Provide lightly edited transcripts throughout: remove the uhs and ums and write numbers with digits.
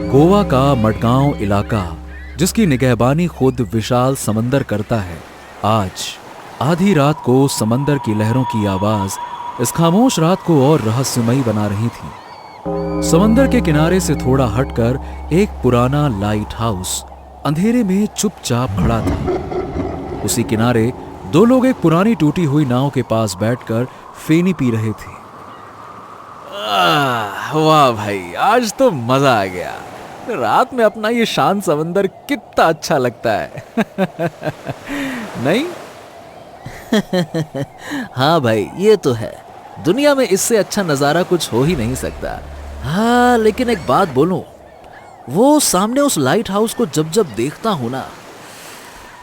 गोवा का मडगांव इलाका, जिसकी निगहबानी खुद विशाल समंदर करता है, आज आधी रात को समंदर की लहरों की आवाज इस खामोश रात को और रहस्यमयी बना रही थी। समंदर के किनारे से थोड़ा हटकर एक पुराना लाइट हाउस अंधेरे में चुपचाप खड़ा था। उसी किनारे दो लोग एक पुरानी टूटी हुई नाव के पास बैठकर फेनी पी रहे थे। वाह भाई, आज तो मजा आ गया। रात में अपना ये शांत समंदर कितना अच्छा लगता है। नहीं? हाँ भाई, ये तो है। दुनिया में इससे अच्छा नजारा कुछ हो ही नहीं सकता। हाँ, लेकिन एक बात बोलूं, वो सामने उस लाइट हाउस को जब जब देखता हूं ना,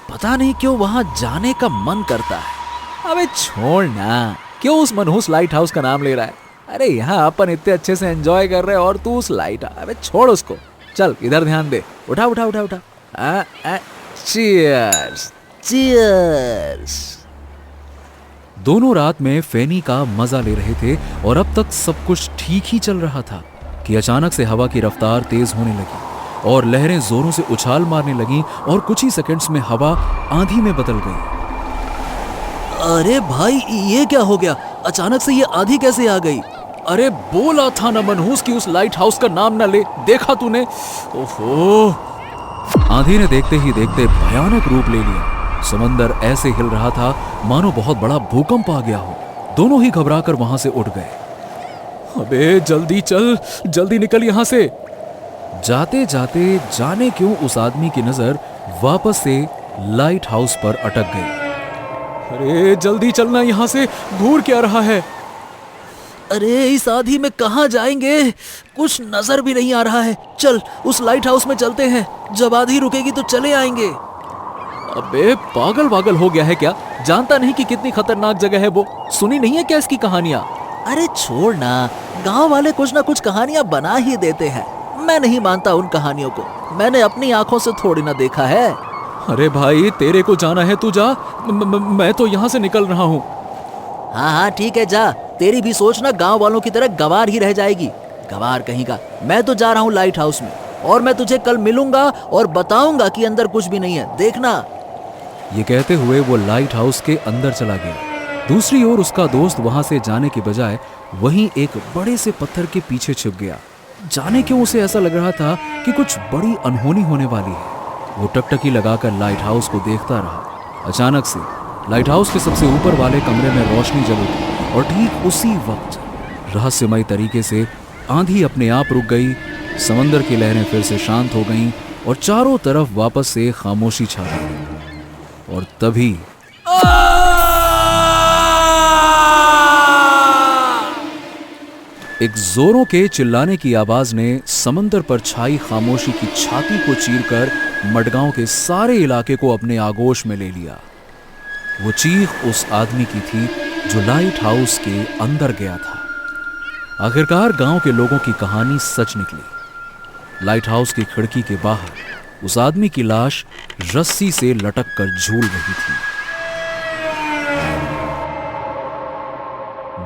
पता नहीं क्यों वहां जाने का मन करता है। अबे छोड़ ना, क्यों उस मनहूस लाइट हाउस का नाम ले रहा है? अरे यहाँ अपन इतने अच्छे से एंजॉय कर रहे हैं और तू उस लाइट, अबे छोड़ उसको, चल इधर ध्यान दे। उठा उठा उठा उठा। Cheers cheers. दोनों रात में फेनी का मजा ले रहे थे और अब तक सब कुछ ठीक ही चल रहा था कि अचानक से हवा की रफ्तार तेज होने लगी और लहरें जोरों से उछाल मारने लगीं और कुछ ही सेकंड्स में हवा आंधी में बदल गई। अरे भाई, ये क्या हो गया? अचानक से ये आंधी कैसे आ गई? अरे बोला था ना मनहूस कि उस लाइट हाउस का नाम न ले, देखा तूने? ओहो! आंधी ने देखते ही देखते भयानक रूप ले लिया। समंदर ऐसे हिल रहा था मानो बहुत बड़ा भूकंप आ गया हो। दोनों ही घबराकर वहां से उठ गए। अबे जल्दी चल, जल्दी निकल यहां से। जाते जाते जाने क्यों उस आदमी की नजर वापस से लाइट हाउस पर अटक गई। अरे जल्दी चलना यहां से, घूर क्या रहा है? अरे इस आंधी में कहां जाएंगे? कुछ नजर भी नहीं आ रहा है। चल उस लाइट हाउस में चलते हैं, जब आंधी रुकेगी तो चले आएंगे। अबे पागल वागल हो गया है क्या? जानता नहीं कि कितनी खतरनाक जगह है वो? सुनी नहीं है क्या इसकी कहानियां? अरे छोड़ ना, गांव वाले कुछ ना कुछ कहानियां बना ही देते हैं। मैं नहीं मानता उन कहानियों को, मैंने अपनी आंखों से थोड़ी ना देखा है। अरे भाई, तेरे को जाना है तू जा, मैं तो यहाँ से निकल रहा हूँ। हाँ हाँ ठीक है, जा। तेरी भी सोच ना गांव वालों की तरह गवार ही रह जाएगी। गवार कहीं का। मैं तो जा रहा हूँ लाइट हाउस में, और मैं तुझे कल मिलूंगा और बताऊंगा कि अंदर कुछ भी नहीं है, देखना। ये कहते हुए वो लाइट हाउस के अंदर चला गया। दूसरी ओर उसका दोस्त वहां से जाने के बजाय वहीं एक बड़े से पत्थर के पीछे छिप गया। जाने क्यों उसे ऐसा लग रहा था कि कुछ बड़ी अनहोनी होने वाली है। वो टकटकी लगाकर लाइट हाउस को देखता रहा। अचानक से लाइट हाउस के सबसे ऊपर वाले कमरे में रोशनी जल उठी और ठीक उसी वक्त रहस्यमय तरीके से आंधी अपने आप रुक गई। समंदर की लहरें फिर से शांत हो गईं और चारों तरफ वापस से खामोशी छा गई। और तभी एक जोरों के चिल्लाने की आवाज ने समंदर पर छाई खामोशी की छाती को चीरकर मडगांव के सारे इलाके को अपने आगोश में ले लिया। वो चीख उस आदमी की थी जो लाइट हाउस के अंदर गया था। आखिरकार गांव के लोगों की कहानी सच निकली। लाइट हाउस की खिड़की के बाहर उस आदमी की लाश रस्सी से लटक कर झूल रही थी।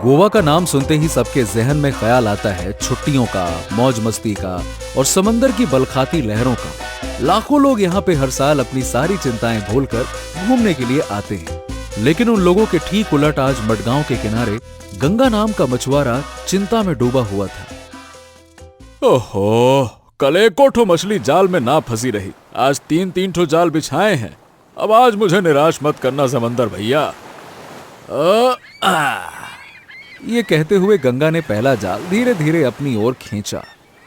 गोवा का नाम सुनते ही सबके जहन में ख्याल आता है छुट्टियों का, मौज मस्ती का और समंदर की बलखाती लहरों का। लाखों लोग यहाँ पे हर साल अपनी सारी चिंताएं भूलकर घूमने के लिए आते हैं। लेकिन उन लोगों के ठीक उलट आज मडगांव के किनारे गंगा नाम का मछुआरा चिंता में डूबा हुआ था। ओहो, कल एक ठो मछली जाल में ना फंसी रही, आज 3-3 ठो जाल बिछाए हैं। अब आज मुझे निराश मत करना समंदर भैया। ये कहते हुए गंगा ने पहला जाल धीरे धीरे अपनी ओर खींचा।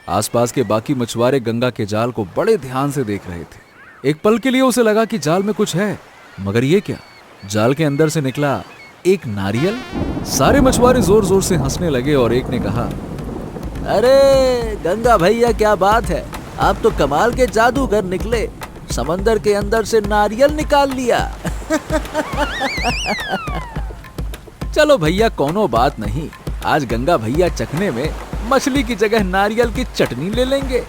आसपास के बाकी मछुआरे गंगा के जाल को बड़े ध्यान से देख रहे थे। एक पल के लिए उसे लगा कि जाल में कुछ है, मगर ये क्या? जाल के अंदर से निकला एक नारियल। सारे मछुआरे जोर जोर से हंसने लगे और एक ने कहा, अरे गंगा भैया, क्या बात है, आप तो कमाल के जादूगर निकले, समंदर के अंदर से नारियल निकाल लिया। चलो भैया, कोनो बात नहीं, आज गंगा भैया चखने में मछली की जगह नारियल की चटनी ले लेंगे।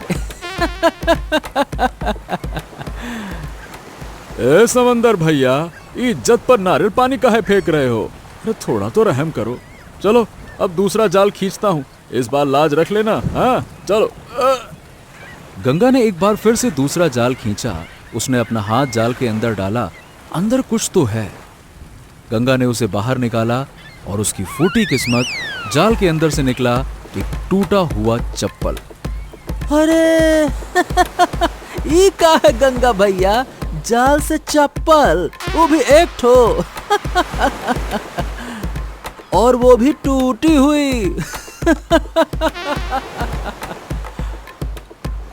ए समंदर भैया, इज्जत पर नारियल पानी काहे फेंक रहे हो? अरे थोड़ा तो रहम करो। चलो अब दूसरा जाल खींचता हूँ, इस बार लाज रख लेना। हाँ चलो। गंगा ने एक बार फिर से दूसरा जाल खींचा। उसने अपना हाथ जाल के अंदर डाला। अंदर कुछ तो है। गंगा ने उसे बाहर निकाला और उसकी फूटी किस्मत, जाल के अंदर से निकला एक टूटा हुआ चप्पल। अरे ये का है गंगा भैया, जाल से चप्पल, वो भी एक ठो और वो भी टूटी हुई।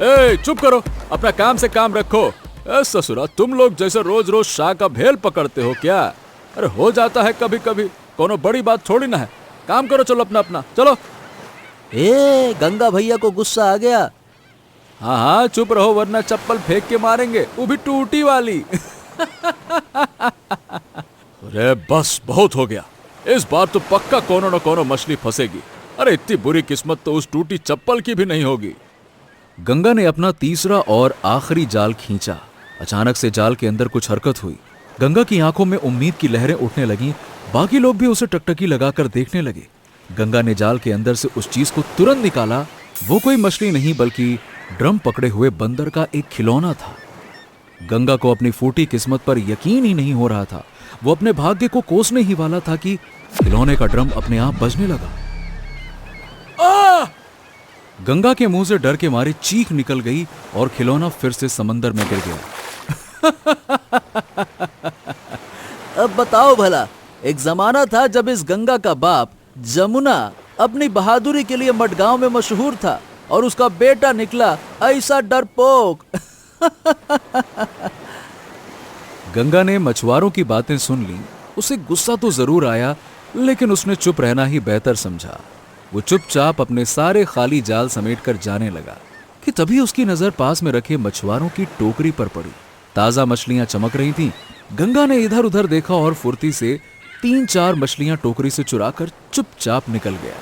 ए, चुप करो, अपना काम से काम रखो। ए ससुरा, तुम लोग जैसे रोज रोज शाह का भेल पकड़ते हो क्या? अरे हो जाता है कभी कभी, कोनो बड़ी बात थोड़ी ना है। काम करो, चलो अपना अपना, चलो। ए गंगा भैया को गुस्सा आ गया। हाँ हाँ चुप रहो, वरना चप्पल फेंक के मारेंगे, वो भी टूटी वाली। अरे बस बहुत हो गया, इस बार तो पक्का कोनो न कोनो मछली फंसेगी। अरे इतनी बुरी किस्मत तो उस टूटी चप्पल की भी नहीं होगी। गंगा ने अपना तीसरा और आखिरी जाल खींचा। अचानक से जाल के अंदर कुछ हरकत हुई। गंगा की आंखों में उम्मीद की लहरें उठने लगीं। बाकी लोग भी उसे टकटकी लगाकर देखने लगे। गंगा ने जाल के अंदर से उस चीज को तुरंत निकाला। वो कोई मछली नहीं बल्कि ड्रम पकड़े हुए बंदर का एक खिलौना था। गंगा को अपनी फूटी किस्मत पर यकीन ही नहीं हो रहा था। वो अपने भाग्य को कोसने ही वाला था कि खिलौने का ड्रम अपने आप बजने लगा। गंगा के मुंह से डर के मारे चीख निकल गई और खिलौना फिर से समंदर में गिर गया। अब बताओ भला, एक जमाना था जब इस गंगा का बाप जमुना अपनी बहादुरी के लिए मडगांव में मशहूर था और उसका बेटा निकला ऐसा डरपोक। गंगा ने मछुआरों की बातें सुन ली। उसे गुस्सा तो जरूर आया, लेकिन उसने चुप रहना ही बेहतर समझा। वो चुपचाप अपने सारे खाली जाल समेटकर जाने लगा कि तभी उसकी नजर पास में रखे मछुआरों की टोकरी पर पड़ी। ताजा मछलियां चमक रही थीं। गंगा ने इधर उधर देखा और फुर्ती से 3-4 मछलियां टोकरी से चुराकर चुपचाप निकल गया।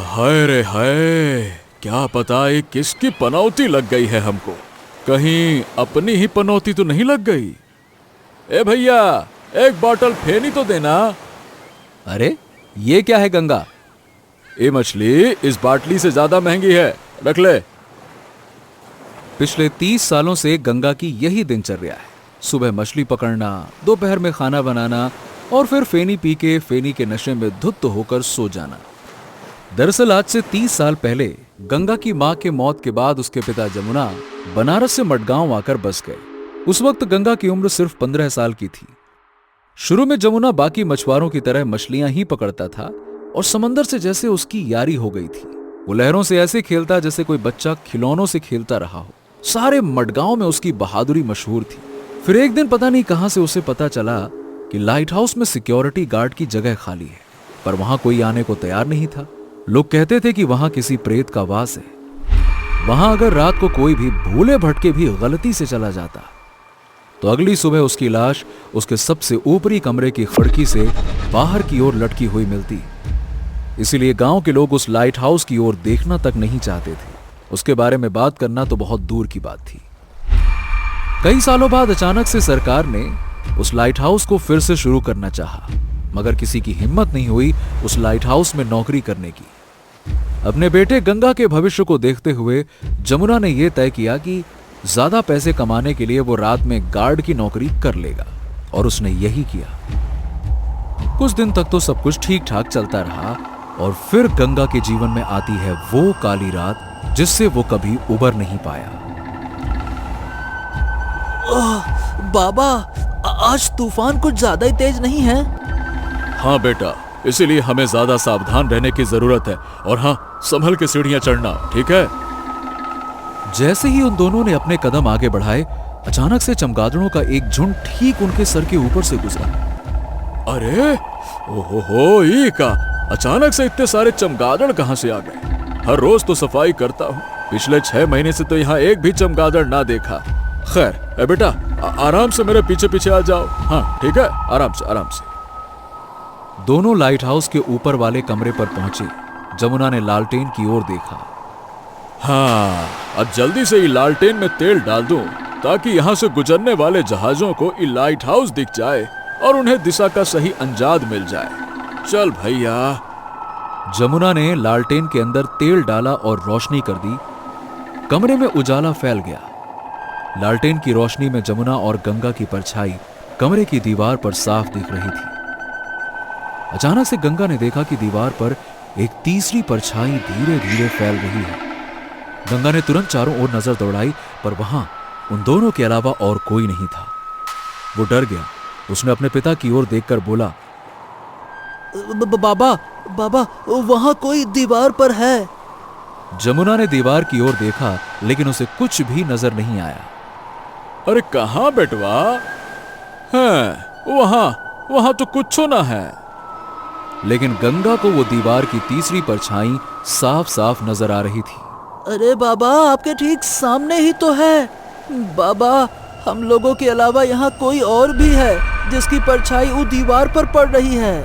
हाय रे हाय, क्या पता ये किसकी पनौती लग गई है हमको। कहीं अपनी ही पनौती तो नहीं लग गई। ए भैया, एक बोतल फेनी तो देना। अरे ये क्या है गंगा? ये मछली इस बाटली से ज्यादा महंगी है, रख ले। पिछले 30 सालों से गंगा की यही दिनचर्या है। सुबह मछली पकड़ना, दोपहर में खाना बनाना और फिर फेनी पी के फेनी के नशे में धुत होकर सो जाना। दरअसल आज से 30 साल पहले गंगा की मां के मौत के बाद उसके पिता जमुना बनारस से मडगांव आकर बस गए। उस वक्त गंगा की उम्र सिर्फ 15 साल की थी। शुरू में जमुना बाकी मछुआरों की तरह मछलियां ही पकड़ता था और समंदर से जैसे उसकी यारी हो गई थी। वो लहरों से ऐसे खेलता जैसे कोई बच्चा खिलौनों से खेलता रहा हो। सारे मडगांव में उसकी बहादुरी मशहूर थी। फिर एक दिन पता नहीं कहां से उसे पता चला कि लाइट हाउस में सिक्योरिटी गार्ड की जगह खाली है, पर वहां कोई आने को तैयार नहीं था। लोग कहते थे कि वहां किसी प्रेत का वास है। वहां अगर रात को कोई भी भूले भटके भी गलती से चला जाता तो अगली सुबह उसकी लाश उसके सबसे ऊपरी कमरे की खिड़की से बाहर की ओर लटकी हुई मिलती। इसीलिए गांव के लोग उस लाइट हाउस की ओर देखना तक नहीं चाहते थे। उसके बारे में बात करना तो बहुत दूर की बात थी। कई सालों बाद अचानक से सरकार ने उस लाइट हाउस को फिर से शुरू करना चाहा, मगर किसी की हिम्मत नहीं हुई उस लाइट हाउस में नौकरी करने की। अपने बेटे गंगा के भविष्य को देखते हुए जमुना ने यह तय किया कि ज्यादा पैसे कमाने के लिए वो रात में गार्ड की नौकरी कर लेगा, और उसने यही किया। कुछ दिन तक तो सब कुछ ठीक ठाक चलता रहा, और फिर गंगा के जीवन में आती है वो काली रात जिससे वो कभी उबर नहीं पाया। बाबा, आज तूफान कुछ ज्यादा ही तेज नहीं है? हाँ बेटा, इसीलिए हमें ज्यादा सावधान रहने की जरूरत है। और हाँ, संभल के सीढ़ियां चढ़ना, ठीक है? जैसे ही उन दोनों ने अपने कदम आगे बढ़ाए, अचानक से चमगादड़ों का एक झुंड ठीक उनके सर के ऊपर से गुजरा। अरे ओहो, ये का अचानक से इतने सारे चमगादड़ कहां से आ गए? हर रोज तो सफाई करता हूँ, पिछले 6 महीने से तो यहाँ एक भी चमगादड़ ना देखा। खैर ए बेटा, आराम से मेरे पीछे पीछे आ जाओ। हाँ ठीक है, आराम से आराम से। दोनों लाइट हाउस के ऊपर वाले कमरे पर पहुंचे। जमुना ने लालटेन की ओर देखा। हाँ, अब जल्दी से ये लालटेन में तेल डाल दूं ताकि यहाँ से गुजरने वाले जहाजों को ये लाइट हाउस दिख जाए और उन्हें दिशा का सही अंदाज मिल जाए। चल भैया। जमुना ने लालटेन के अंदर तेल डाला और रोशनी कर दी। कमरे में उजाला फैल गया। लालटेन की रोशनी में जमुना और गंगा की परछाई कमरे की दीवार पर साफ दिख रही थी। अचानक से गंगा ने देखा कि दीवार पर एक तीसरी परछाई धीरे धीरे फैल रही है। गंगा ने तुरंत चारों ओर नजर दौड़ाई, पर वहां उन दोनों के अलावा और कोई नहीं था। वो डर गया। उसने अपने पिता की ओर देखकर बोला, बाबा बाबा, वहां कोई दीवार पर है। जमुना ने दीवार की ओर देखा, लेकिन उसे कुछ भी नजर नहीं आया। अरे कहाँ बेटवा है? वहां तो कुछ ना है। लेकिन गंगा को वो दीवार की तीसरी परछाई साफ साफ नजर आ रही थी। अरे बाबा, आपके ठीक सामने ही तो है। बाबा, हम लोगों के अलावा यहाँ कोई और भी है जिसकी परछाई वो दीवार पर पड़ रही है।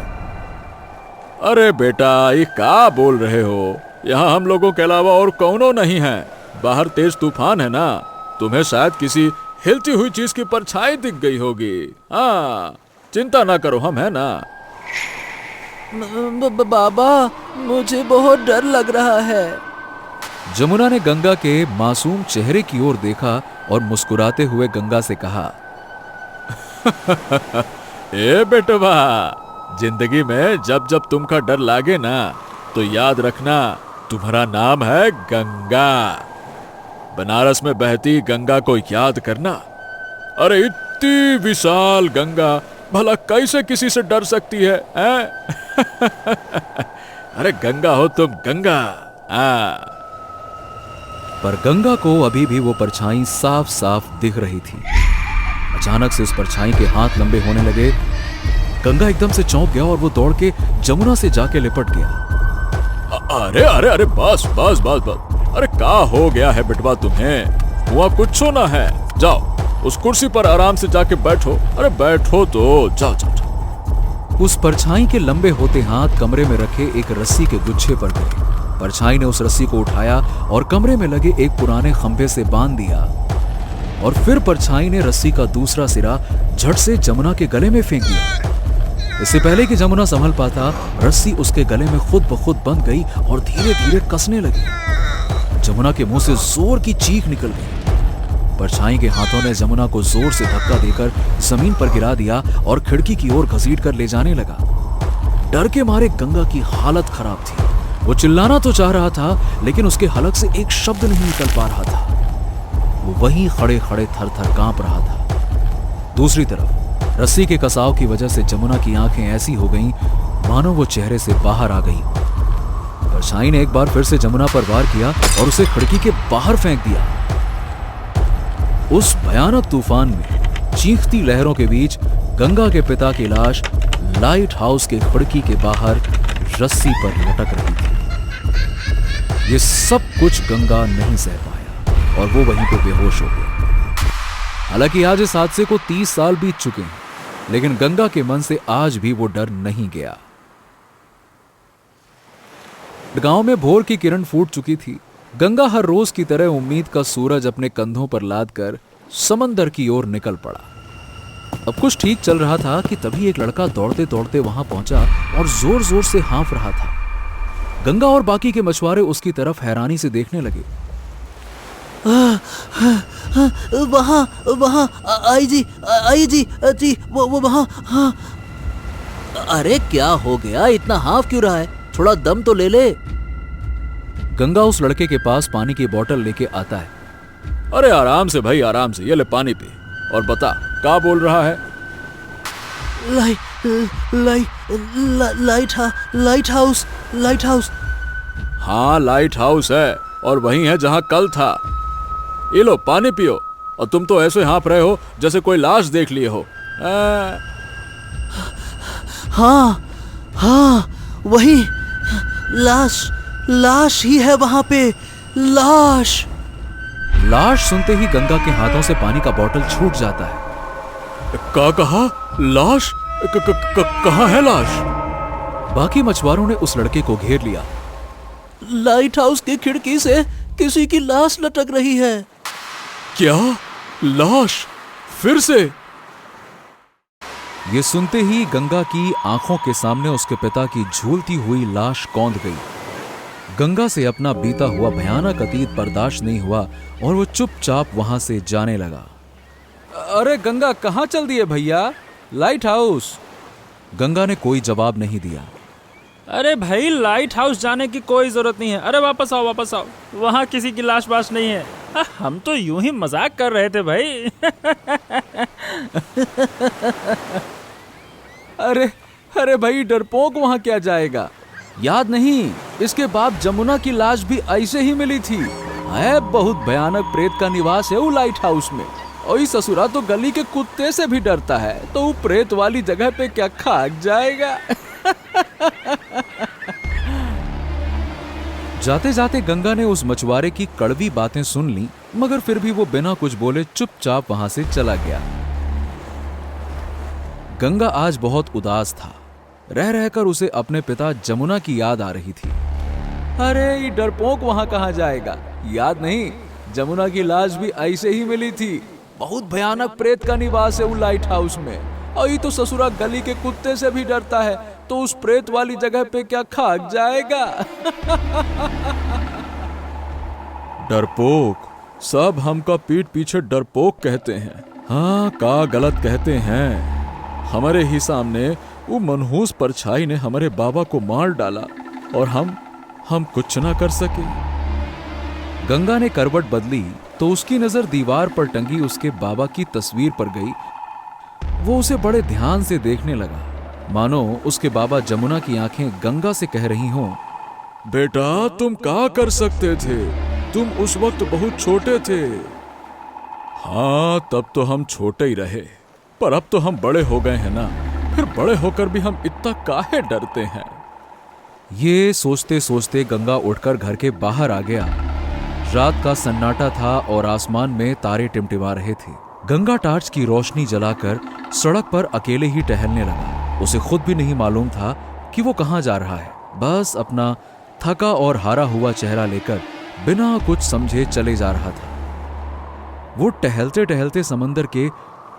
अरे बेटा, ये क्या बोल रहे हो? यहाँ हम लोगों के अलावा और कौनो नहीं है। बाहर तेज तूफान है ना, तुम्हें शायद किसी हिलती हुई चीज की परछाई दिख गई होगी। हाँ, चिंता ना करो, हम है ना। बाबा, मुझे बहुत डर लग रहा है। जमुना ने गंगा के मासूम चेहरे की ओर देखा और मुस्कुराते हुए गंगा से कहा, ए बेटवा, जिंदगी में जब जब तुमका डर लागे ना, तो याद रखना तुम्हारा नाम है गंगा। बनारस में बहती गंगा को याद करना। अरे इतनी विशाल गंगा भला कैसे किसी से डर सकती है, अरे गंगा हो तुम, गंगा। पर गंगा को अभी भी वो परछाई साफ साफ दिख रही थी। अचानक से उस परछाई के हाथ लंबे होने लगे। गंगा एकदम से चौंक गया और वो दौड़ के जमुना से जाके लिपट गया। अरे अरे अरे, बस बस बस बस। अरे क्या हो गया है बेटवा तुम्हें? हुआ कुछ ना है। जाओ उस कुर्सी पर आराम से जाके बैठो। अरे बैठो तो, जाओ जाओ जाओ। उस परछाई के लंबे होते हाथ कमरे में रखे एक रस्सी के गुच्छे पर गए। परछाई ने उस रस्सी को उठाया और कमरे में लगे एक पुराने खंभे से बांध दिया, और फिर परछाई ने रस्सी का दूसरा सिरा झट से जमुना के गले में फेंक दिया। इससे पहले कि जमुना संभल पाता, रस्सी उसके गले में खुद ब खुद बंध गई और धीरे धीरे कसने लगी। जमुना के मुंह से जोर की चीख निकल गई। परछाई के हाथों ने जमुना को जोर से धक्का देकर जमीन पर गिरा दिया और खिड़की की ओर घसीट कर ले जाने लगा। डर के मारे गंगा की हालत खराब थी। वो चिल्लाना तो चाह रहा था, लेकिन उसके हलक से एक शब्द नहीं निकल पा रहा था। वो वहीं खड़े खड़े थर थर कांप रहा था। दूसरी तरफ रस्सी के कसाव की वजह से जमुना की आंखें ऐसी हो गईं मानो वो चेहरे से बाहर आ गई। परछाई ने एक बार फिर से जमुना पर वार किया और उसे खिड़की के बाहर फेंक दिया। उस भयानक तूफान में चीखती लहरों के बीच गंगा के पिता की लाश लाइट हाउस के खिड़की के बाहर रस्सी पर लटक रही थी। ये सब कुछ गंगा नहीं सह पाया और वो वहीं पे बेहोश हो गया। हालांकि आज इस हादसे को 30 साल बीत चुके हैं, लेकिन गंगा के मन से आज भी वो डर नहीं गया। गांव में भोर की किरण फूट चुकी थी। गंगा हर रोज की तरह उम्मीद का सूरज अपने कंधों पर लादकर समंदर की ओर निकल पड़ा। अब कुछ ठीक चल रहा था कि तभी एक लड़का दौड़ते दौड़ते वहां पहुंचा और जोर जोर से हाँफ रहा था। गंगा और बाकी के मछुआरे उसकी तरफ हैरानी से देखने लगे। वहां वहां आई जी, वो वहां। हाँ। अरे क्या हो गया? इतना हाँफ क्यों रहा है? थोड़ा दम तो ले ले। गंगा उस लड़के के पास पानी की बोतल लेके आता है। अरे आराम से भाई, आराम से, ये ले पानी पी और बता क्या बोल रहा है। Light house. हाँ, लाइट हाउस है और वही है जहां कल था। ये लो पानी पियो। और तुम तो ऐसे हाँफ रहे हो जैसे कोई लाश देख लिए हो। हाँ, वही लाश ही है वहां पे। लाश सुनते ही गंगा के हाथों से पानी का बोतल छूट जाता है। क्या कहा? लाश? कहाँ है लाश? बाकी मछुआरों ने उस लड़के को घेर लिया। लाइट हाउस की खिड़की से किसी की लाश लटक रही है। क्या? लाश? फिर से? ये सुनते ही गंगा की आंखों के सामने उसके पिता की झूलती हुई लाश कौंध गई। गंगा से अपना बीता हुआ भयानक अतीत बर्दाश्त नहीं हुआ और वो चुपचाप वहां से जाने लगा। अरे गंगा, कहाँ चल दिए भैया? Light house. गंगा ने कोई जवाब नहीं दिया। अरे भाई, लाइट हाउस जाने की कोई जरूरत नहीं है। अरे वापस आओ, वापस आओ, वहाँ किसी की लाश बाश नहीं है। हम तो यूं ही मजाक कर रहे थे भाई। अरे अरे भाई, डरपोक वहां क्या जाएगा? याद नहीं, इसके बाद जमुना की लाश भी ऐसे ही मिली थी। है बहुत भयानक प्रेत का निवास है वो लाइट हाउस में। और इस ससुरा तो गली के कुत्ते से भी डरता है, तो वो प्रेत वाली जगह पे क्या खाक जाएगा? जाते जाते गंगा ने उस मछुआरे की कड़वी बातें सुन ली, मगर फिर भी वो बिना कुछ बोले चुपचाप वहां से चला गया। गंगा आज बहुत उदास था। रह रहकर उसे अपने पिता जमुना की याद आ रही थी। अरे ये डरपोक वहां कहां जाएगा? याद नहीं, जमुना की लाश भी ऐसे ही मिली थी। बहुत भयानक प्रेत का निवास है वो लाइट हाउस में। और ये तो ससुरा गली के कुत्ते से भी डरता है, तो उस प्रेत वाली जगह पे क्या खाक जाएगा? डरपोक, सब हमका पीठ पीछे डरपोक कहते हैं। हाँ, का गलत कहते हैं। हमारे ही सामने वो मनहूस परछाई ने हमारे बाबा को मार डाला और हम कुछ ना कर सके। गंगा ने करवट बदली तो उसकी नजर दीवार पर टंगी उसके बाबा की तस्वीर पर गई। वो उसे बड़े ध्यान से देखने लगा, मानो उसके बाबा जमुना की आंखें गंगा से कह रही हों, बेटा तुम क्या कर सकते थे? तुम उस वक्त बहुत छोटे थे। हाँ, तब तो हम छोटे ही रहे, पर अब तो हम बड़े हो गए हैं ना। फिर बड़े होकर भी हम इतना काहे डरते हैं? ये सोचते सोचते गंगा उठकर घर के बाहर आ गया। रात का सन्नाटा था और आसमान में तारे टिमटिमा रहे थे। गंगा टार्च की रोशनी जलाकर सड़क पर अकेले ही टहलने लगा। उसे खुद भी नहीं मालूम था कि वो कहाँ जा रहा है। बस अपना थका और हारा हुआ चेहरा लेकर बिना कुछ समझे चले जा रहा था। वो टहलते टहलते समंदर के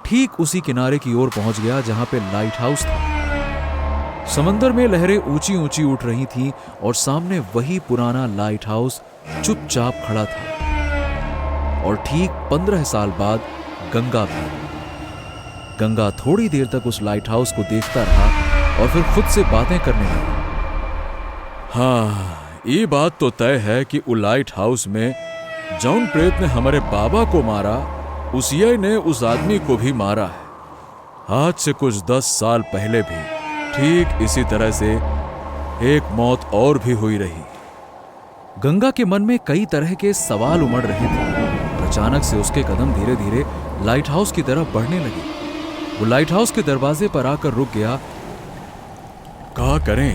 ठीक उसी किनारे की ओर पहुंच गया जहां पे लाइट हाउस था। समंदर में लहरें ऊंची ऊंची उठ रही थीं और सामने वही पुराना लाइट हाउस चुपचाप खड़ा था। और ठीक 15 साल बाद गंगा भी। गंगा थोड़ी देर तक उस लाइट हाउस को देखता रहा और फिर खुद से बातें करने लगा। हाँ, ये बात तो तय है कि वो लाइट हाउस में जौन प्रेत ने हमारे बाबा को मारा, उसी ने उस आदमी को भी मारा है। आज से कुछ 10 साल पहले भी ठीक इसी तरह से एक मौत और भी हुई रही। गंगा के मन में कई तरह के सवाल उमड़ रहे थे। अचानक से उसके कदम धीरे धीरे लाइट हाउस की तरफ बढ़ने लगे। वो लाइट हाउस के दरवाजे पर आकर रुक गया। क्या करें?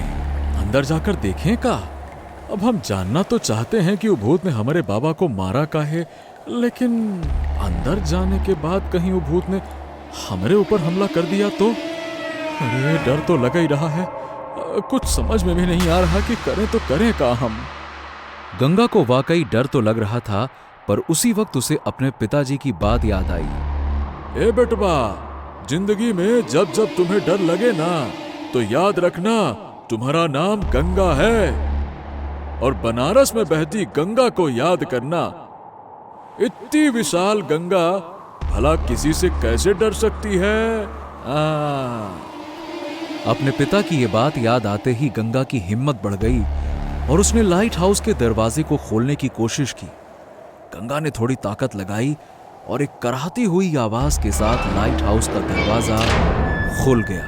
अंदर जाकर देखें का? अब हम जानना तो चाहते हैं कि वो भूत ने हमारे बाबा को मारा काहे, लेकिन अंदर जाने के बाद कहीं वो भूत ने हमारे ऊपर हमला कर दिया तो? अरे डर तो लगा ही रहा है। कुछ समझ में भी नहीं आ रहा कि करें तो करें का हम। गंगा को वाकई डर तो लग रहा था, पर उसी वक्त उसे अपने पिताजी की बात याद आई। ए बेटवा, जिंदगी में जब जब तुम्हें डर लगे ना, तो याद रखना तुम्हारा नाम गंगा है, और बनारस में बहती गंगा को याद करना। इतनी विशाल गंगा भला किसी से कैसे डर सकती है? अपने पिता की ये बात याद आते ही गंगा की हिम्मत बढ़ गई और उसने लाइट हाउस के दरवाजे को खोलने की कोशिश की। गंगा ने थोड़ी ताकत लगाई और एक कराहती हुई आवाज के साथ लाइट हाउस का दरवाजा खुल गया।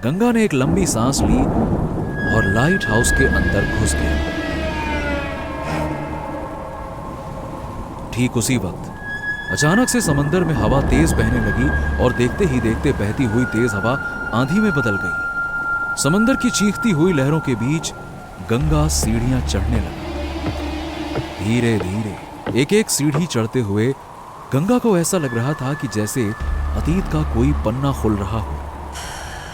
गंगा ने एक लंबी सांस ली और लाइट हाउस के अंदर घुस गया। ठीक उसी वक्त अचानक से समंदर में हवा तेज बहने लगी और देखते ही देखते बहती हुई तेज हवा आंधी में बदल गई। समंदर की चीखती हुई लहरों के बीच गंगा सीढ़ियां चढ़ने लगा। धीरे धीरे एक एक सीढ़ी चढ़ते हुए गंगा को ऐसा लग रहा था कि जैसे अतीत का कोई पन्ना खुल रहा हो।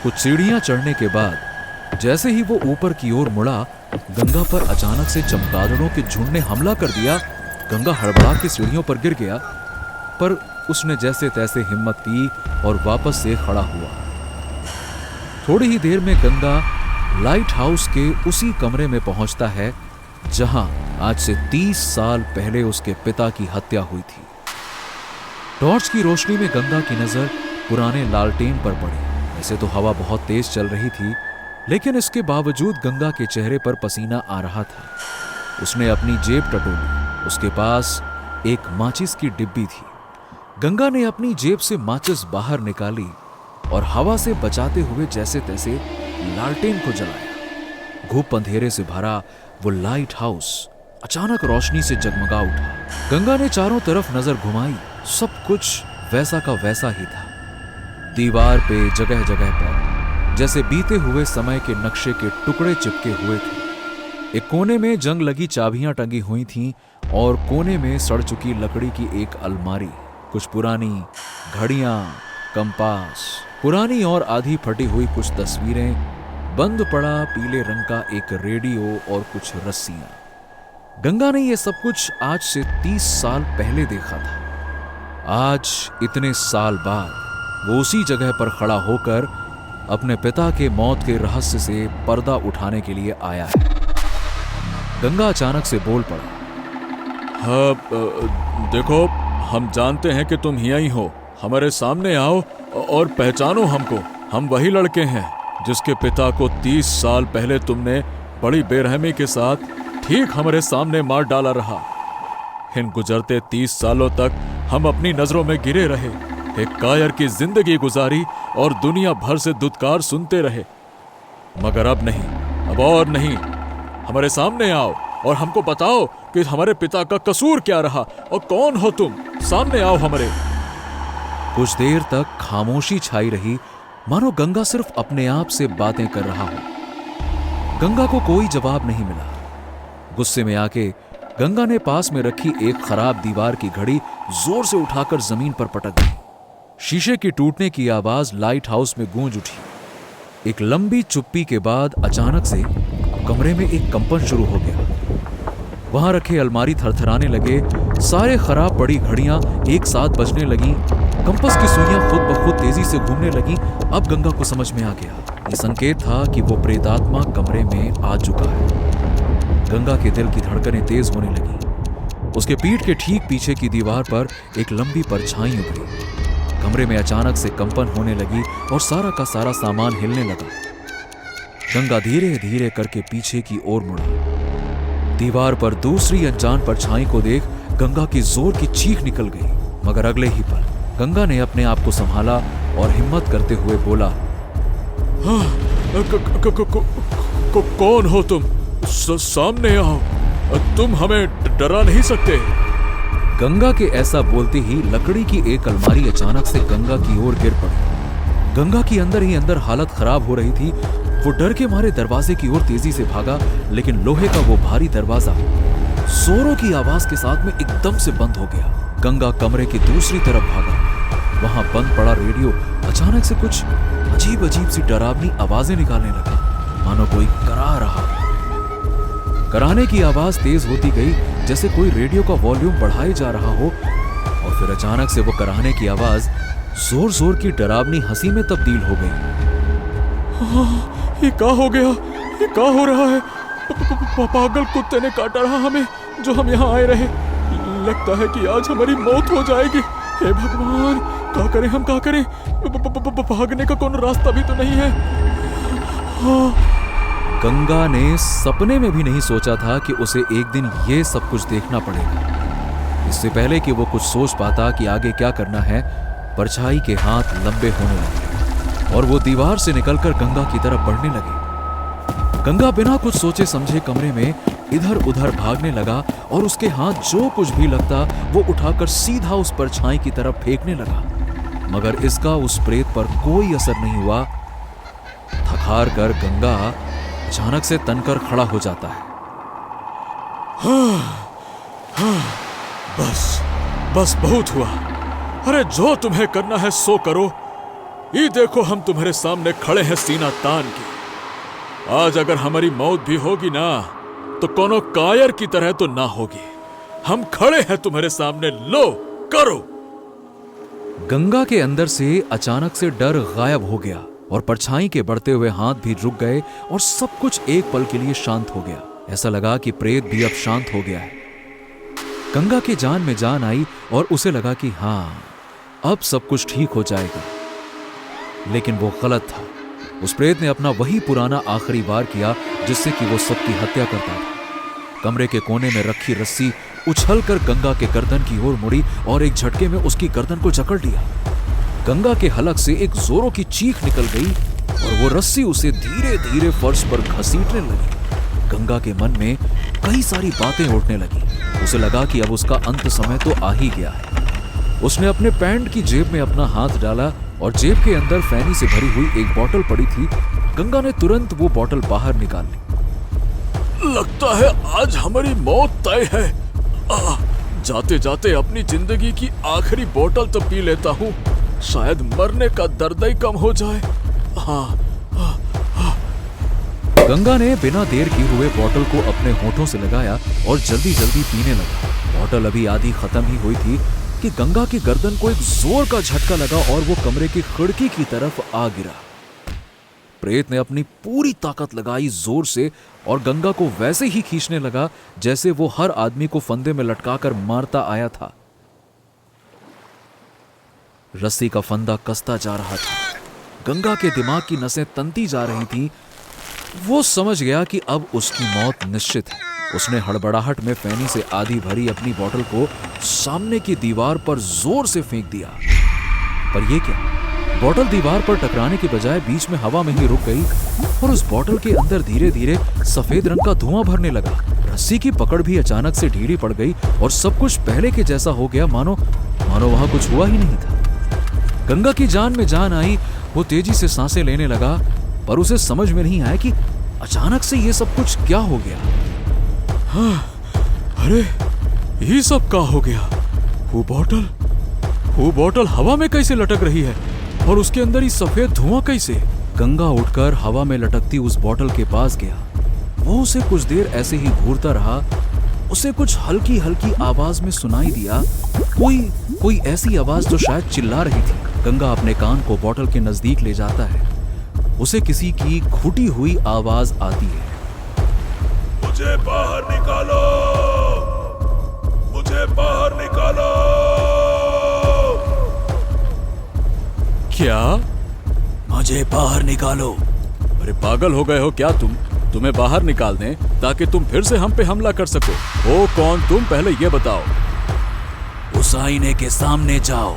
कुछ सीढ़ियां चढ़ने के बाद जैसे ही वो ऊपर की ओर मुड़ा, गंगा पर अचानक से चमगादड़ों के झुंड ने हमला कर दिया। गंगा हड़बड़ा के सीढ़ियों पर गिर गया, पर उसने जैसे तैसे हिम्मत की और वापस से खड़ा हुआ। थोड़ी ही देर में गंगा लाइट हाउस के उसी कमरे में पहुंचता है जहां आज से 30 साल पहले उसके पिता की हत्या हुई थी। टॉर्च की रोशनी में गंगा की नजर पुराने लालटेन पर पड़ी। वैसे तो हवा बहुत तेज चल रही थी, लेकिन इसके बावजूद गंगा के चेहरे पर पसीना आ रहा था। उसने अपनी जेब टटोली। उसके पास एक माचिस की डिब्बी थी। गंगा ने अपनी जेब से माचिस बाहर निकाली और हवा से बचाते हुए जैसे तैसे लालटेन को जलाया। घूप अंधेरे से भरा वो लाइट हाउस अचानक रोशनी से जगमगा उठा। गंगा ने चारों तरफ नजर घुमाई। सब कुछ वैसा का वैसा ही था। दीवार पे जगह जगह पर जैसे बीते हुए समय के नक्शे के टुकड़े चिपके हुए थे। एक कोने में जंग लगी चाबियां टंगी हुई थीं और कोने में सड़ चुकी लकड़ी की एक अलमारी, कुछ पुरानी घड़ियां, कंपास, पुरानी और आधी फटी हुई कुछ तस्वीरें, बंद पड़ा पीले रंग का एक रेडियो और कुछ रस्सियां। गंगा ने यह सब कुछ आज से 30 साल पहले देखा था। आज इतने साल बाद वो उसी जगह पर खड़ा होकर अपने पिता के मौत के रहस्य से पर्दा उठाने के लिए आया है। गंगा अचानक से बोल पड़ा। हाँ, देखो, हम जानते हैं कि तुम यहीं हो। हमारे सामने आओ और पहचानो हमको। हम वही लड़के हैं जिसके पिता को 30 साल पहले तुमने बड़ी बेरहमी के साथ ठीक हमारे सामने मार डाला रहा। इन गुजरते 30 सालों तक हम अपनी नजरों में गिरे रहे, एक कायर की जिंदगी गुजारी और दुनिया भर से दुत्कार सुनते रहे। मगर अब नहीं, अब और नहीं। हमारे सामने आओ और हमको बताओ कि हमारे पिता का कसूर क्या रहा और कौन हो तुम। सामने आओ हमारे। कुछ देर तक खामोशी छाई रही, मानो गंगा सिर्फ अपने आप से बातें कर रहा हो। गंगा को कोई जवाब नहीं मिला। गुस्से में आके गंगा ने पास में रखी एक खराब दीवार की घड़ी जोर से उठाकर जमीन पर पटक दी। शीशे की टूटने की आवाज लाइट हाउस में गूंज उठी। एक लंबी चुप्पी के बाद अचानक से कमरे में एक कंपन शुरू हो गया। वहां रखे अलमारी थरथराने लगे। सारे खराब पड़ी घड़ियां एक साथ बजने लगी। कंपास की सुइयां खुद ब खुद तेजी से घूमने लगी। अब गंगा को समझ में आ गया, ये संकेत था कि वो प्रेतात्मा कमरे में आ चुका है। गंगा के दिल की धड़कनें तेज होने लगी। उसके पीठ के ठीक पीछे की दीवार पर एक लंबी परछाई उभरी। कमरे में अचानक से कंपन होने लगी और सारा का सारा सामान हिलने लगा। गंगा धीरे धीरे करके पीछे की ओर मुड़ा। दीवार पर दूसरी अनजान परछाई को देख गंगा की जोर की चीख निकल गई। मगर अगले ही पल गंगा ने अपने आप को संभाला और हिम्मत करते हुए बोला, कौन हो तुम? सामने आओ, तुम हमें डरा नहीं सकते। गंगा के ऐसा बोलते ही लकड़ी की एक अलमारी अचानक से गंगा की ओर गिर पड़ी। गंगा की अंदर ही अंदर हालत खराब हो रही थी। वो डर के मारे दरवाजे की ओर तेजी से भागा, लेकिन लोहे का वो भारी दरवाजा जोरों की आवाज के साथ में एकदम से बंद हो गया। गंगा कमरे की दूसरी तरफ भागा। वहां बंद पड़ा रेडियो अचानक से कुछ अजीब अजीब सी डरावनी आवाजें निकालने लगा, मानो कोई करा रहा। कराने की आवाज तेज होती गई, जैसे कोई रेडियो का वॉल्यूम बढ़ाए जा रहा हो। और फिर अचानक से वो कराने की आवाज जोर जोर की डरावनी हंसी में तब्दील हो गई। ये क्या हो गया? ये क्या हो रहा है? पागल कुत्ते ने काटा रहा हमें जो हम यहाँ आए रहे। लगता है कि आज हमारी मौत हो जाएगी। हे भगवान, क्या करें हम, क्या करें? भागने का कोई रास्ता भी तो नहीं है। गंगा ने सपने में भी नहीं सोचा था कि उसे एक दिन ये सब कुछ देखना पड़ेगा। इससे पहले कि वो कुछ सोच पाता कि आगे क्या करना है, परछाई के हाथ लंबे होने लगे और वो दीवार से निकलकर गंगा की तरफ बढ़ने लगे। गंगा बिना कुछ सोचे समझे कमरे में इधर उधर भागने लगा और उसके हाथ जो कुछ भी लगता वो उठाकर सीधा उस परछाई की तरफ फेंकने लगा। मगर इसका उस प्रेत पर कोई असर नहीं हुआ। थक-हार कर गंगा अचानक से तनकर खड़ा हो जाता है। बस बहुत हुआ। अरे जो तुम्हें करना है सो करो। ये देखो, हम तुम्हारे सामने खड़े हैं सीना तान के। आज अगर हमारी मौत भी होगी ना, तो कोनो कायर की तरह तो ना होगी। हम खड़े हैं तुम्हारे सामने, लो करो। गंगा के अंदर से अचानक से डर गायब हो गया। और परछाई के बढ़ते हुए हाथ भी रुक गए और सब कुछ एक पल के लिए शांत हो गया। ऐसा लगा कि प्रेत भी अब शांत हो गया है। गंगा के जान में जान आई और उसे लगा कि हाँ, अब सब कुछ ठीक हो जाएगा। लेकिन वो गलत था। उस प्रेत ने अपना वही पुराना आखिरी वार किया जिससे कि वो सबकी हत्या करता था। कमरे के कोने में रखी रस्सी उछलकर गंगा के गर्दन की ओर मुड़ी और एक झटके में उसकी गर्दन को जकड़ लिया। गंगा के हलक से एक जोरों की चीख निकल गई और वो रस्सी उसे धीरे धीरे फर्श पर घसीटने लगी। गंगा के मन में कई सारी बातें उठने लगी। उसे लगा कि अब उसका अंत समय तो आ ही गया है। उसने अपने पैंट की जेब में अपना हाथ डाला और जेब के अंदर फैनी से भरी हुई एक बोतल पड़ी थी। गंगा ने तुरंत वो बोतल बाहर निकाल ली। लगता है आज हमारी मौत तय है। जाते जाते अपनी जिंदगी की आखिरी बोतल तो पी लेता हूँ, शायद मरने का दर्द ही कम हो जाए। गंगा ने बिना देर किए हुए बोतल को अपने होठों से लगाया और जल्दी जल्दी पीने लगा। बोतल अभी आधी खत्म ही हुई थी कि गंगा की गर्दन को एक जोर का झटका लगा और वो कमरे की खिड़की की तरफ आ गिरा। प्रेत ने अपनी पूरी ताकत लगाई जोर से और गंगा को वैसे ही खींचने लगा जैसे वो हर आदमी को फंदे में लटकाकर मारता आया था। रस्सी का फंदा कसता जा रहा था। गंगा के दिमाग की नसें तनती जा रही थीं। वो समझ गया कि अब उसकी मौत निश्चित है। उसने हड़बड़ाहट में फैनी से आधी भरी अपनी बोतल को सामने की दीवार पर जोर से फेंक दिया। पर यह क्या, बोतल दीवार पर टकराने के बजाय बीच में हवा में ही रुक गई और उस बोतल के अंदर धीरे धीरे सफेद रंग का धुआं भरने लगा। रस्सी की पकड़ भी अचानक से ढीली पड़ गई और सब कुछ पहले के जैसा हो गया, मानो वहां कुछ हुआ ही नहीं था। गंगा की जान में जान आई। वो तेजी से सांसें लेने लगा, पर उसे समझ में नहीं आया कि अचानक से ये सब कुछ क्या हो गया। अरे ये सब क्या हो गया? वो बोतल हवा में कैसे लटक रही है और उसके अंदर ही सफेद धुआं कैसे? गंगा उठकर हवा में लटकती उस बोतल के पास गया। वो उसे कुछ देर ऐसे ही घूरता रहा। उसे कुछ हल्की हल्की आवाज में सुनाई दिया, कोई ऐसी आवाज जो शायद चिल्ला रही थी। गंगा अपने कान को बोतल के नजदीक ले जाता है। उसे किसी की घुटी हुई आवाज आती है, मुझे बाहर निकालो, मुझे बाहर निकालो। क्या? मुझे बाहर निकालो। अरे पागल हो गए हो क्या तुम? तुम्हें बाहर निकाल दें ताकि तुम फिर से हम पे हमला कर सको। ओ कौन तुम, पहले ये बताओ। उस आईने के सामने जाओ।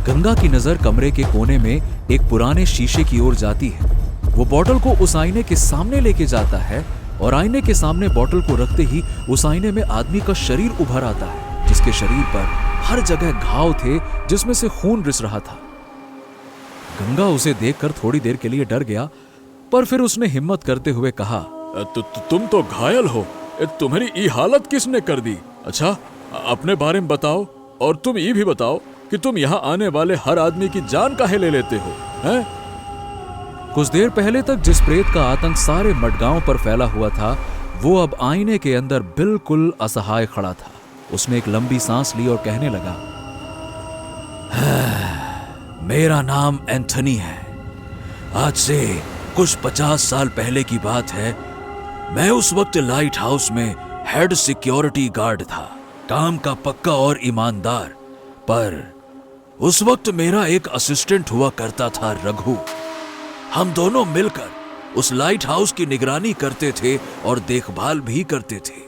गंगा की नजर कमरे के कोने में एक पुराने शीशे की ओर जाती है। वो बोतल को उस आईने के सामने लेके जाता है और आईने के सामने बोतल को रखते ही उस आईने में आदमी का शरीर उभर आता है, जिसके शरीर पर हर जगह घाव थे जिसमें से खून रिस रहा था। गंगा उसे देखकर थोड़ी देर के लिए डर गया, पर फिर उसने हिम्मत करते हुए कहा, तुम तो घायल हो, तुम्हारी ये हालत किसने कर दी? अच्छा अपने बारे में बताओ, और तुम ये भी बताओ कि तुम यहाँ आने वाले हर आदमी की जान काहे ले लेते हो, हैं? कुछ देर पहले तक जिस प्रेत का आतंक सारे मडगांव पर फैला हुआ था, वो अब आईने के अंदर बिल्कुल असहाय खड़ा था। उसने एक लंबी सांस ली और कहने लगा, मेरा नाम एंथनी है। आज से कुछ 50 साल पहले की बात है। मैं उस वक्त लाइट हाउस में हेड सिक्योरिटी गार्ड था, काम का पक्का और ईमानदार। पर उस वक्त मेरा एक असिस्टेंट हुआ करता था, रघु। हम दोनों मिलकर उस लाइट हाउस की निगरानी करते थे और देखभाल भी करते थे।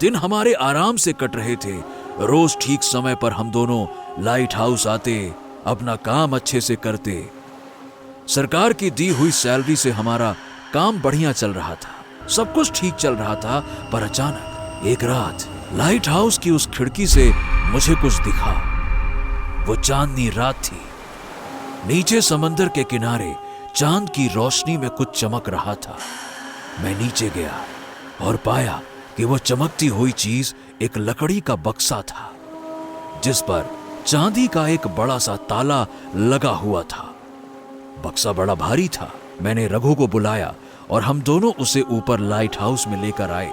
दिन हमारे आराम से कट रहे थे। रोज ठीक समय पर हम दोनों लाइट हाउस आते, अपना काम अच्छे से करते। सरकार की दी हुई सैलरी से हमारा काम बढ़िया चल रहा था, सब कुछ ठीक चल रहा था। पर अचानक एक रात लाइट हाउस की उस खिड़की से मुझे कुछ दिखा। वो चांदनी रात थी। नीचे समंदर के किनारे चांद की रोशनी में कुछ चमक रहा था। मैं नीचे गया और पाया कि वो चमकती हुई चीज एक लकड़ी का बक्सा था, जिस पर चांदी का एक बड़ा सा ताला लगा हुआ था। बक्सा बड़ा भारी था। मैंने रघु को बुलाया और हम दोनों उसे ऊपर लाइट हाउस में लेकर आए।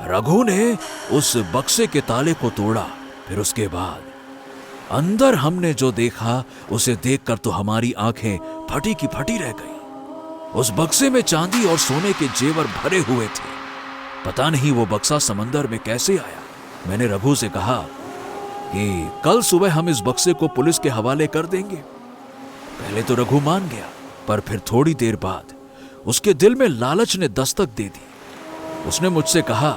रघु ने उस बक्से के ताले को तोड़ा। फिर उसके बाद अंदर हमने जो देखा उसे देखकर तो हमारी आंखें फटी की फटी रह गई। उस बक्से में चांदी और सोने के जेवर भरे हुए थे। पता नहीं वो बक्सा समंदर में कैसे आया। मैंने रघु से कहा कि कल सुबह हम इस बक्से को पुलिस के हवाले कर देंगे। पहले तो रघु मान गया, पर फिर थोड़ी देर बाद उसके दिल में लालच ने दस्तक दे दी। उसने मुझसे कहा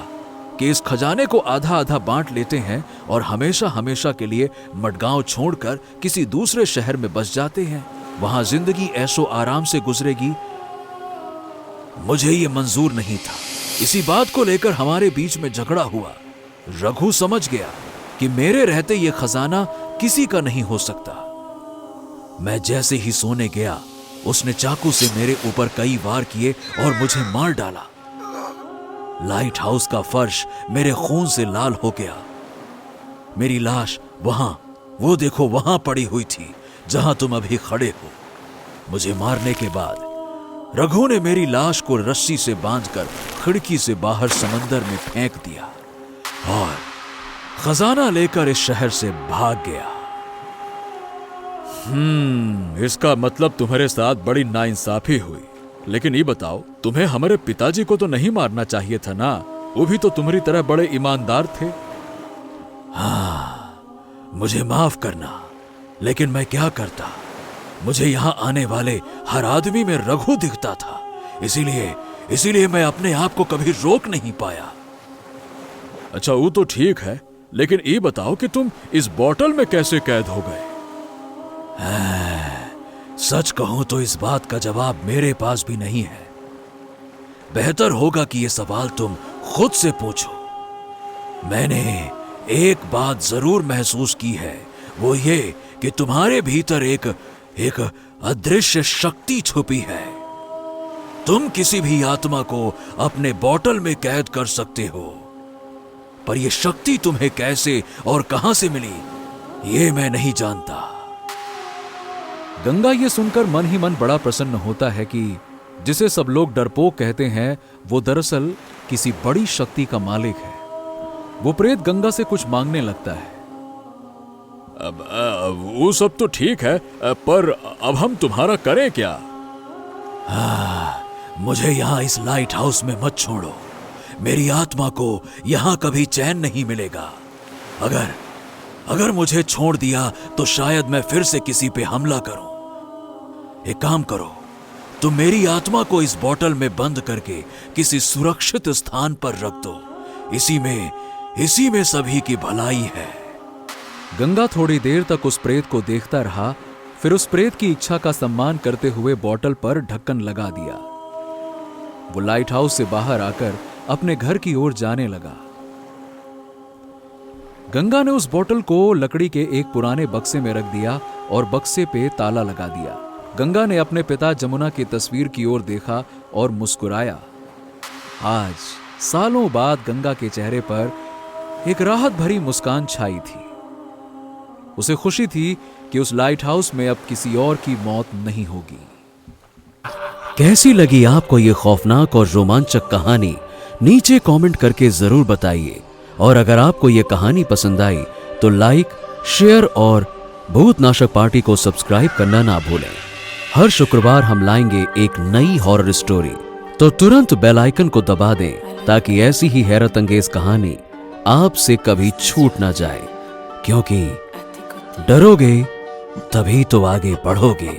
कि इस खजाने को आधा आधा बांट लेते हैं और हमेशा हमेशा के लिए मडगांव छोड़कर किसी दूसरे शहर में बस जाते हैं, वहां जिंदगी ऐशो आराम से गुजरेगी। मुझे ये मंजूर नहीं था। इसी बात को लेकर हमारे बीच में झगड़ा हुआ। रघु समझ गया कि मेरे रहते ये खजाना किसी का नहीं हो सकता। मैं जैसे ही सोने गया, उसने चाकू से मेरे ऊपर कई वार किए और मुझे मार डाला। लाइट हाउस का फर्श मेरे खून से लाल हो गया। मेरी लाश वहां, वो देखो वहां पड़ी हुई थी जहां तुम अभी खड़े हो। मुझे मारने के बाद रघु ने मेरी लाश को रस्सी से बांधकर खिड़की से बाहर समंदर में फेंक दिया और खजाना लेकर इस शहर से भाग गया। इसका मतलब तुम्हारे साथ बड़ी नाइंसाफी हुई। लेकिन ये बताओ, तुम्हें हमारे पिताजी को तो नहीं मारना चाहिए था ना? वो भी तो तुम्हारी तरह बड़े ईमानदार थे। हाँ, मुझे माफ करना, लेकिन मैं क्या करता। मुझे यहां आने वाले हर आदमी में रघु दिखता था, इसीलिए मैं अपने आप को कभी रोक नहीं पाया। अच्छा, वो तो ठीक है, लेकिन ये बताओ कि तुम इस बोतल में कैसे कैद हो गए? सच कहूं तो इस बात का जवाब मेरे पास भी नहीं है। बेहतर होगा कि यह सवाल तुम खुद से पूछो। मैंने एक बात जरूर महसूस की है, वो ये कि तुम्हारे भीतर एक अदृश्य शक्ति छुपी है। तुम किसी भी आत्मा को अपने बोतल में कैद कर सकते हो, पर यह शक्ति तुम्हें कैसे और कहां से मिली, ये मैं नहीं जानता। गंगा ये सुनकर मन ही मन बड़ा प्रसन्न होता है कि जिसे सब लोग डरपोक कहते हैं, वो दरअसल किसी बड़ी शक्ति का मालिक है। वो प्रेत गंगा से कुछ मांगने लगता है। वो सब तो ठीक है, पर अब हम तुम्हारा करें क्या? मुझे यहां इस लाइट हाउस में मत छोड़ो। मेरी आत्मा को यहां कभी चैन नहीं मिलेगा। अगर मुझे छोड़ दिया तो शायद मैं फिर से किसी पे हमला करूं। एक काम करो, तुम मेरी आत्मा को इस बोतल में बंद करके किसी सुरक्षित स्थान पर रख दो। इसी में सभी की भलाई है। गंगा थोड़ी देर तक उस प्रेत को देखता रहा, फिर उस प्रेत की इच्छा का सम्मान करते हुए बोतल पर ढक्कन लगा दिया। वो लाइट हाउस से बाहर आकर अपने घर की ओर जाने लगा। गंगा ने उस बोतल को लकड़ी के एक पुराने बक्से में रख दिया और बक्से पे ताला लगा दिया। गंगा ने अपने पिता जमुना की तस्वीर की ओर देखा और मुस्कुराया। आज सालों बाद गंगा के चेहरे पर एक राहत भरी मुस्कान छाई थी। उसे खुशी थी कि उस लाइट हाउस में अब किसी और की मौत नहीं होगी। कैसी लगी आपको ये खौफनाक और रोमांचक कहानी? नीचे कमेंट करके जरूर बताइए। और अगर आपको ये कहानी पसंद आई तो लाइक, शेयर और भूतनाशक पार्टी को सब्सक्राइब करना ना भूलें। हर शुक्रवार हम लाएंगे एक नई हॉरर स्टोरी, तो तुरंत बेल आइकन को दबा दें ताकि ऐसी ही हैरत अंगेज कहानी आपसे कभी छूट ना जाए, क्योंकि डरोगे तभी तो आगे बढ़ोगे।